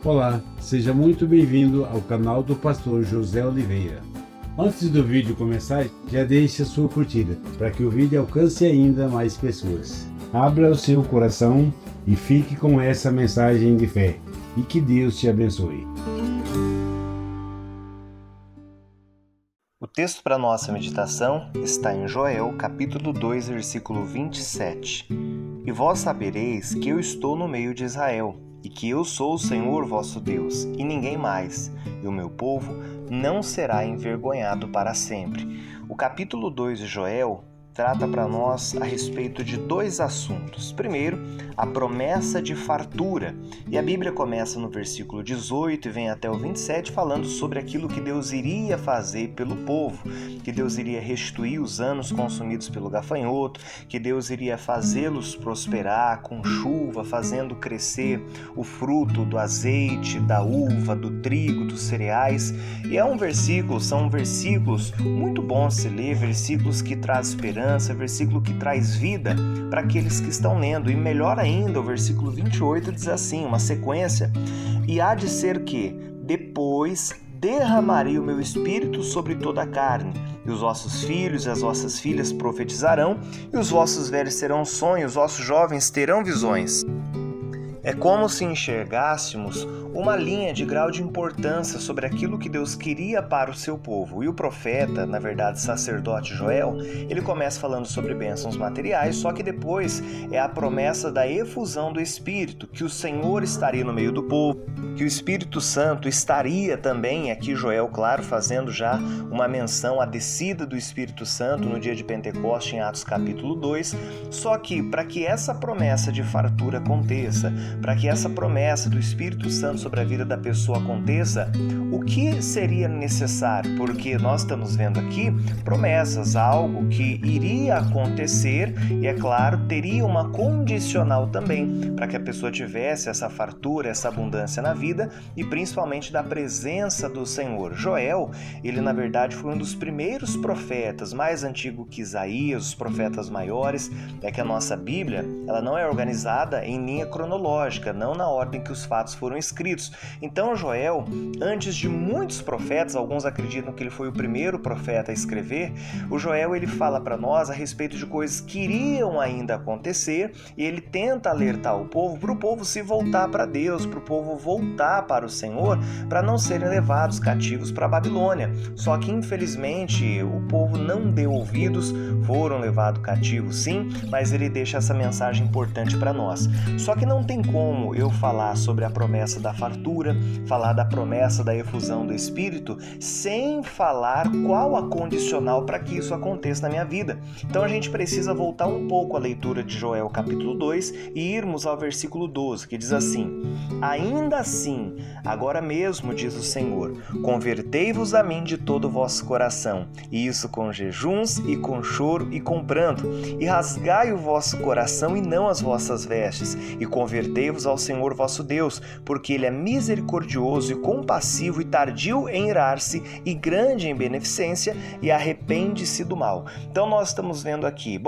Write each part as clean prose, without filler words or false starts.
Olá, seja muito bem-vindo ao canal do pastor José Oliveira. Antes do vídeo começar, já deixe a sua curtida, para que o vídeo alcance ainda mais pessoas. Abra o seu coração e fique com essa mensagem de fé, e que Deus te abençoe. O texto para nossa meditação está em Joel, capítulo 2, versículo 27. E vós sabereis que eu estou no meio de Israel, e que eu sou o Senhor vosso Deus, e ninguém mais, e o meu povo não será envergonhado para sempre. O capítulo 2 de Joel trata para nós a respeito de dois assuntos. Primeiro, a promessa de fartura. E a Bíblia começa no versículo 18 e vem até o 27 falando sobre aquilo que Deus iria fazer pelo povo, que Deus iria restituir os anos consumidos pelo gafanhoto, que Deus iria fazê-los prosperar com chuva, fazendo crescer o fruto do azeite, da uva, do trigo, dos cereais. E são versículos muito bons de se ler, versículos que trazem esperança, versículo que traz vida para aqueles que estão lendo. E melhor ainda, o versículo 28 diz assim, uma sequência: e há de ser que depois derramarei o meu espírito sobre toda a carne, e os vossos filhos e as vossas filhas profetizarão, e os vossos velhos terão sonhos, os vossos jovens terão visões. É como se enxergássemos uma linha de grau de importância sobre aquilo que Deus queria para o seu povo. E o profeta, na verdade sacerdote Joel, ele começa falando sobre bênçãos materiais, só que depois é a promessa da efusão do Espírito, que o Senhor estaria no meio do povo, que o Espírito Santo estaria também, aqui Joel, claro, fazendo já uma menção à descida do Espírito Santo no dia de Pentecostes, em Atos capítulo 2, só que para que essa promessa de fartura aconteça, para que essa promessa do Espírito Santo sobre a vida da pessoa aconteça, o que seria necessário? Porque nós estamos vendo aqui promessas, algo que iria acontecer e, é claro, teria uma condicional também para que a pessoa tivesse essa fartura, essa abundância na vida e principalmente da presença do Senhor. Joel, ele na verdade foi um dos primeiros profetas, mais antigo que Isaías, os profetas maiores. É que a nossa Bíblia, ela não é organizada em linha cronológica, não na ordem que os fatos foram escritos. Então Joel, antes de muitos profetas, alguns acreditam que ele foi o primeiro profeta a escrever, o Joel ele fala para nós a respeito de coisas que iriam ainda acontecer e ele tenta alertar o povo para o povo se voltar para Deus, para o povo voltar para o Senhor, para não serem levados cativos para a Babilônia. Só que infelizmente o povo não deu ouvidos, foram levados cativos sim, mas ele deixa essa mensagem importante para nós. Só que não tem como eu falar sobre a promessa da fartura, falar da promessa da efusão do Espírito, sem falar qual a condicional para que isso aconteça na minha vida. Então a gente precisa voltar um pouco à leitura de Joel capítulo 2 e irmos ao versículo 12, que diz assim: ainda assim, agora mesmo, diz o Senhor, convertei-vos a mim de todo o vosso coração, e isso com jejuns e com choro e com pranto, e rasgai o vosso coração e não as vossas vestes, e convertei-vos ao Senhor vosso Deus, porque Ele é misericordioso e compassivo e tardio em irar-se e grande em beneficência e arrepende-se do mal. Então nós estamos vendo aqui,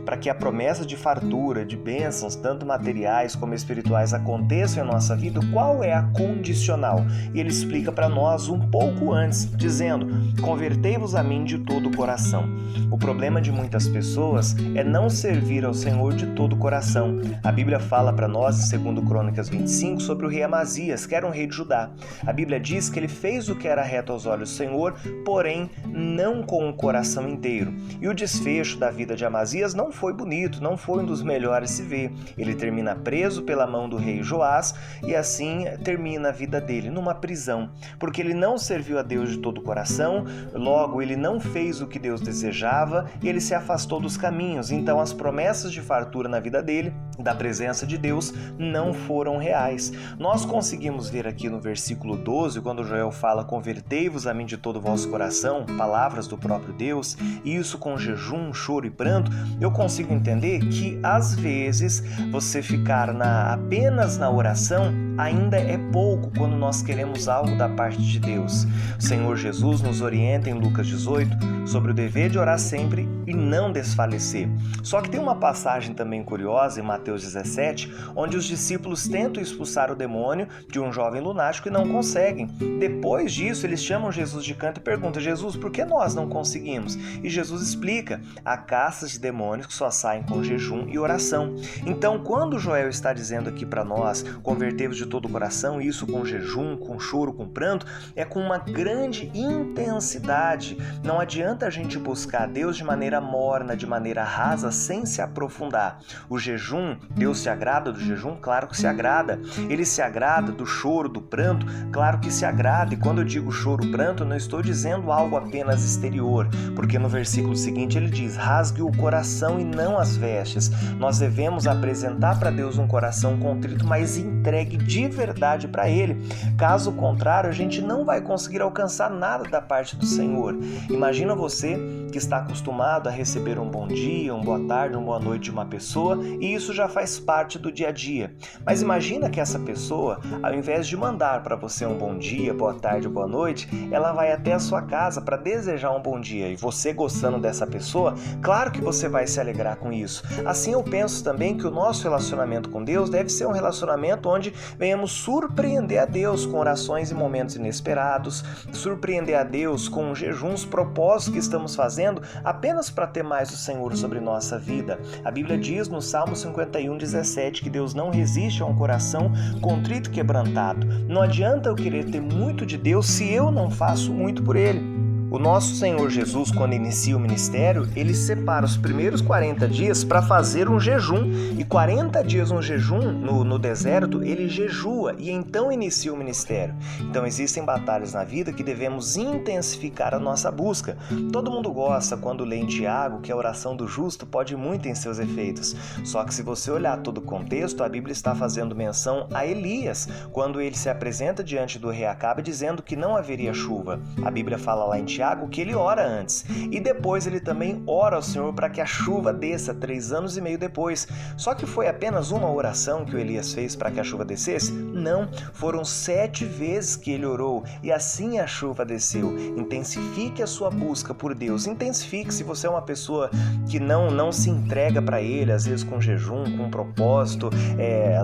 para que a promessa de fartura, de bênçãos, tanto materiais como espirituais, aconteçam em nossa vida, qual é a condicional? E ele explica para nós um pouco antes, dizendo: convertei-vos a mim de todo o coração. O problema de muitas pessoas é não servir ao Senhor de todo o coração. A Bíblia fala para nós, em 2 Crônicas 25, sobre o rei Amazias, que era um rei de Judá. A Bíblia diz que ele fez o que era reto aos olhos do Senhor, porém não com o coração inteiro. E o desfecho da vida de Amazias não foi bonito, não foi um dos melhores se ver. Ele termina preso pela mão do rei Joás e assim termina a vida dele numa prisão, porque ele não serviu a Deus de todo o coração, logo ele não fez o que Deus desejava e ele se afastou dos caminhos. Então as promessas de fartura na vida dele, da presença de Deus, não foram reais. Nós conseguimos ver aqui no versículo 12, quando Joel fala: convertei-vos a mim de todo o vosso coração, palavras do próprio Deus, e isso com jejum, choro e pranto, eu consigo entender que às vezes você ficar apenas na oração ainda é pouco quando nós queremos algo da parte de Deus. O Senhor Jesus nos orienta em Lucas 18 sobre o dever de orar sempre e não desfalecer. Só que tem uma passagem também curiosa em Mateus Mateus 17, onde os discípulos tentam expulsar o demônio de um jovem lunático e não conseguem. Depois disso, eles chamam Jesus de canto e perguntam: Jesus, por que nós não conseguimos? E Jesus explica: há castas de demônios que só saem com jejum e oração. Então, quando Joel está dizendo aqui para nós, convertei-vos de todo o coração, isso com jejum, com choro, com pranto, é com uma grande intensidade. Não adianta a gente buscar Deus de maneira morna, de maneira rasa, sem se aprofundar. O jejum, Deus se agrada do jejum? Claro que se agrada. Ele se agrada do choro, do pranto? Claro que se agrada. E quando eu digo choro, pranto, eu não estou dizendo algo apenas exterior, porque no versículo seguinte ele diz: rasgue o coração e não as vestes. Nós devemos apresentar para Deus um coração contrito, mas entregue de verdade para Ele. Caso contrário, a gente não vai conseguir alcançar nada da parte do Senhor. Imagina você que está acostumado a receber um bom dia, uma boa tarde, uma boa noite de uma pessoa, e isso já faz parte do dia a dia. Mas imagina que essa pessoa, ao invés de mandar para você um bom dia, boa tarde, boa noite, ela vai até a sua casa para desejar um bom dia. E você, gostando dessa pessoa, claro que você vai se alegrar com isso. Assim, eu penso também que o nosso relacionamento com Deus deve ser um relacionamento onde venhamos surpreender a Deus com orações em momentos inesperados, surpreender a Deus com jejuns, propósitos que estamos fazendo apenas para ter mais do Senhor sobre nossa vida. A Bíblia diz no Salmo 51:17 que Deus não resiste a um coração contrito e quebrantado. Não adianta eu querer ter muito de Deus se eu não faço muito por Ele. O nosso Senhor Jesus, quando inicia o ministério, ele separa os primeiros 40 dias para fazer um jejum. E 40 dias no jejum, no deserto, ele jejua e então inicia o ministério. Então existem batalhas na vida que devemos intensificar a nossa busca. Todo mundo gosta quando lê em Tiago que a oração do justo pode muito em seus efeitos. Só que se você olhar todo o contexto, a Bíblia está fazendo menção a Elias, quando ele se apresenta diante do rei Acabe dizendo que não haveria chuva. A Bíblia fala lá em Tiago que ele ora antes e depois ele também ora ao Senhor para que a chuva desça 3 anos e meio depois. Só que foi apenas uma oração que o Elias fez para que a chuva descesse? Não, foram 7 vezes que ele orou e assim a chuva desceu. Intensifique a sua busca por Deus, intensifique. Se você é uma pessoa que não se entrega para Ele, às vezes com jejum, com propósito,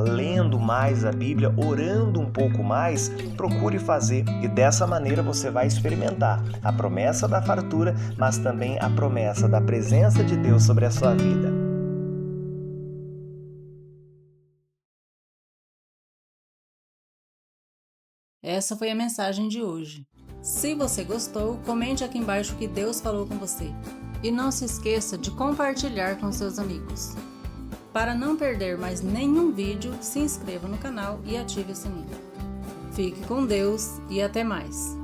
lendo mais a Bíblia, orando um pouco mais, procure fazer e dessa maneira você vai experimentar a promessa da fartura, mas também a promessa da presença de Deus sobre a sua vida. Essa foi a mensagem de hoje. Se você gostou, comente aqui embaixo o que Deus falou com você. E não se esqueça de compartilhar com seus amigos. Para não perder mais nenhum vídeo, se inscreva no canal e ative o sininho. Fique com Deus e até mais.